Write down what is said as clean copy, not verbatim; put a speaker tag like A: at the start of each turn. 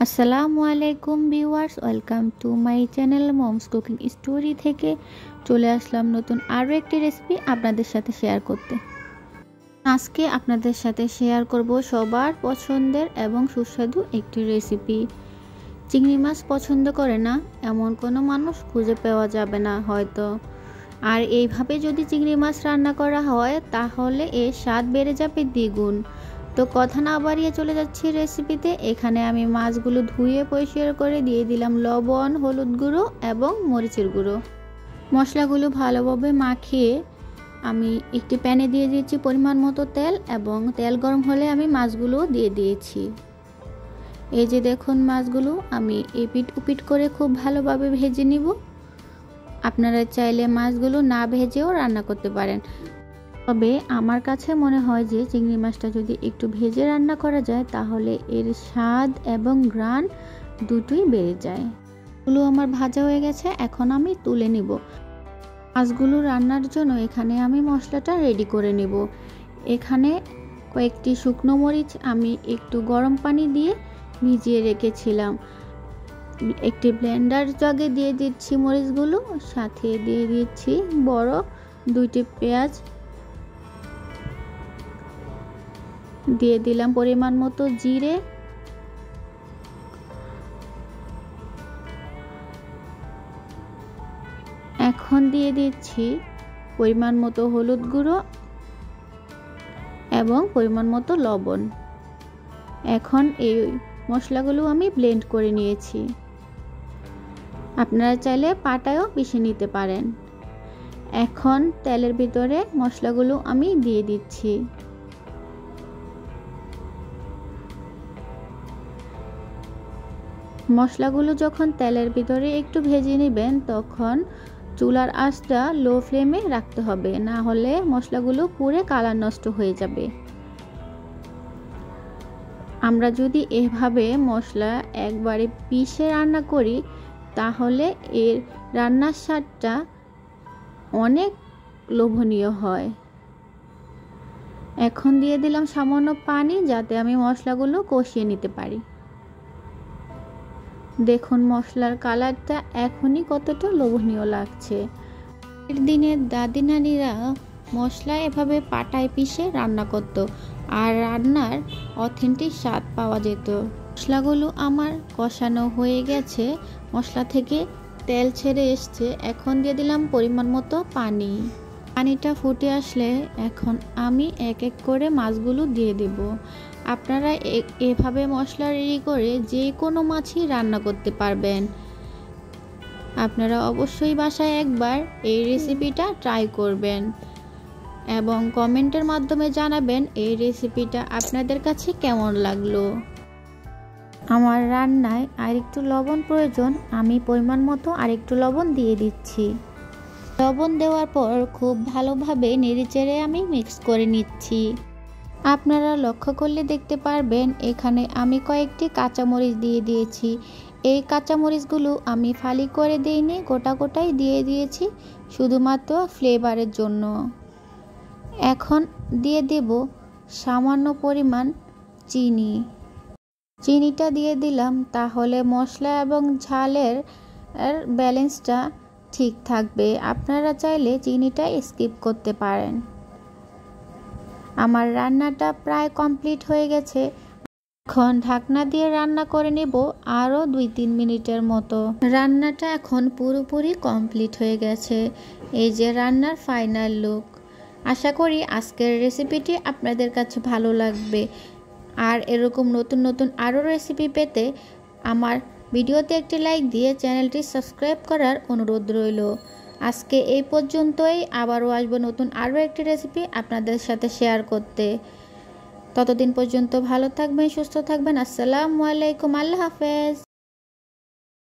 A: আসসালামু আলাইকুম viewers, welcome to my channel moms cooking story থেকে চলে আসলাম নতুন আরও একটি রেসিপি আপনাদের সাথে শেয়ার করতে। আজকে আপনাদের সাথে শেয়ার করব সবার পছন্দের এবং সুস্বাদু একটি রেসিপি। চিংড়ি মাছ পছন্দ করে না এমন কোনো মানুষ খুঁজে পাওয়া যাবে না হয়তো। আর এইভাবে যদি চিংড়ি মাছ রান্না করা হয় তাহলে এর স্বাদ বেড়ে যাবে দ্বিগুণ। তো কথা না বাড়িয়ে চলে যাচ্ছি রেসিপিতে। এখানে আমি মাছগুলো ধুয়ে পরিষ্কার করে দিয়ে দিলাম লবণ, হলুদ গুঁড়ো এবং মরিচের গুঁড়ো। মশলাগুলো ভালোভাবে মাখিয়ে আমি একটি প্যানে দিয়ে দিয়েছি পরিমাণ মতো তেল, এবং তেল গরম হলে আমি মাছগুলো দিয়ে দিয়েছি। এই যে দেখুন, মাছগুলো আমি এপিট উপিট করে খুব ভালোভাবে ভেজে নিব। আপনারা চাইলে মাছগুলো না ভেজেও রান্না করতে পারেন, তবে আমার কাছে মনে হয় যে চিংড়ি মাছটা যদি একটু ভেজে রান্না করা যায় তাহলে এর স্বাদ এবং ঘ্রাণ দুটোই বেড়ে যায়। এগুলো আমার ভাজা হয়ে গেছে, এখন আমি তুলে নিব। মাছগুলো রান্নার জন্য এখানে আমি মশলাটা রেডি করে নেব। এখানে কয়েকটি শুকনো মরিচ আমি একটু গরম পানি দিয়ে ভিজিয়ে রেখেছিলাম। একটি ব্লেন্ডার জাগে দিয়ে দিচ্ছি মরিচগুলো, সাথে দিয়ে দিচ্ছি বড় দুইটি পেঁয়াজ, দিয়ে দিলাম পরিমাণ মতো জিরে, এখন দিয়ে দিচ্ছি পরিমাণ মতো হলুদ গুঁড়ো এবং পরিমাণ মতো লবণ। এখন এই মশলাগুলো আমি ব্লেন্ড করে নিয়েছি। আপনারা চাইলে পাটায়ও পিষে নিতে পারেন। এখন তেলের ভিতরে মশলাগুলো আমি দিয়ে দিচ্ছি। মশলাগুলো যখন তেলের ভিতরে একটু ভেজে নেবেন তখন চুলার আঁচটা লো ফ্লেমে রাখতে হবে, না হলে মশলাগুলো পুড়ে কালার নষ্ট হয়ে যাবে। আমরা যদি এভাবে মশলা একবারে পিষে রান্না করি তাহলে এর রান্নার স্বাদটা অনেক লোভনীয় হয়। এখন দিয়ে দিলাম সামান্য পানি, যাতে আমি মশলাগুলো কষিয়ে নিতে পারি। দেখুন মশলার কালারটা এখনই কতটা লোভনীয় লাগছে। এর দিনের দাদি নানিরা মশলা এভাবে পাটায় পিষে রান্না করত, আর রান্নার অথেন্টিক স্বাদ পাওয়া যেত। মশলাগুলো আমার কষানো হয়ে গেছে, মশলা থেকে তেল ছেড়ে এসছে। এখন দিয়ে দিলাম পরিমাণ মতো পানি। পানিটা ফুটে আসলে এখন আমি এক এক করে মাছগুলো দিয়ে দেব। আপনারা এভাবে মশলা রেডি করে যে কোনো মাছই রান্না করতে পারবেন। আপনারা অবশ্যই বাসায় একবার এই রেসিপিটা ট্রাই করবেন এবং কমেন্টের মাধ্যমে জানাবেন এই রেসিপিটা আপনাদের কাছে কেমন লাগলো। আমার রান্নায় আরেকটু লবণ প্রয়োজন, আমি পরিমাণ মতো আরেকটু লবণ দিয়ে দিচ্ছি। লবণ দেওয়ার পর খুব ভালোভাবে নেড়েচেড়ে আমি মিক্স করে নিচ্ছি। আপনারা লক্ষ্য করলে দেখতে পারবেন এখানে আমি কয়েকটি কাঁচামরিচ দিয়ে দিয়েছি। এই কাঁচামরিচগুলো আমি ফালি করে দিইনি, গোটা গোটাই দিয়ে দিয়েছি শুধুমাত্র ফ্লেভারের জন্য। এখন দিয়ে দেব সামান্য পরিমাণ চিনি। চিনিটা দিয়ে দিলাম, তাহলে মশলা এবং ঝালের ব্যালেন্সটা ঠিক থাকবে। আপনারা চাইলে চিনিটা স্কিপ করতে পারেন। আমার রান্নাটা প্রায় কমপ্লিট হয়ে গেছে। এখন ঢাকনা দিয়ে রান্না করে নেব আরও 2-3 মিনিটের মতো। রান্নাটা এখন পুরোপুরি কমপ্লিট হয়ে গেছে। এই যে রান্নার ফাইনাল লুক। আশা করি আজকের রেসিপিটি আপনাদের কাছে ভালো লাগবে। আর এরকম নতুন নতুন আরও রেসিপি পেতে আমার ভিডিওতে একটি লাইক দিয়ে চ্যানেলটি সাবস্ক্রাইব করার অনুরোধ রইল। আজকে এই পর্যন্তই, আবারও আসবো নতুন আরও একটি রেসিপি আপনাদের সাথে শেয়ার করতে। ততদিন পর্যন্ত ভালো থাকবেন, সুস্থ থাকবেন। আসসালামু আলাইকুম, আল্লাহ হাফেজ।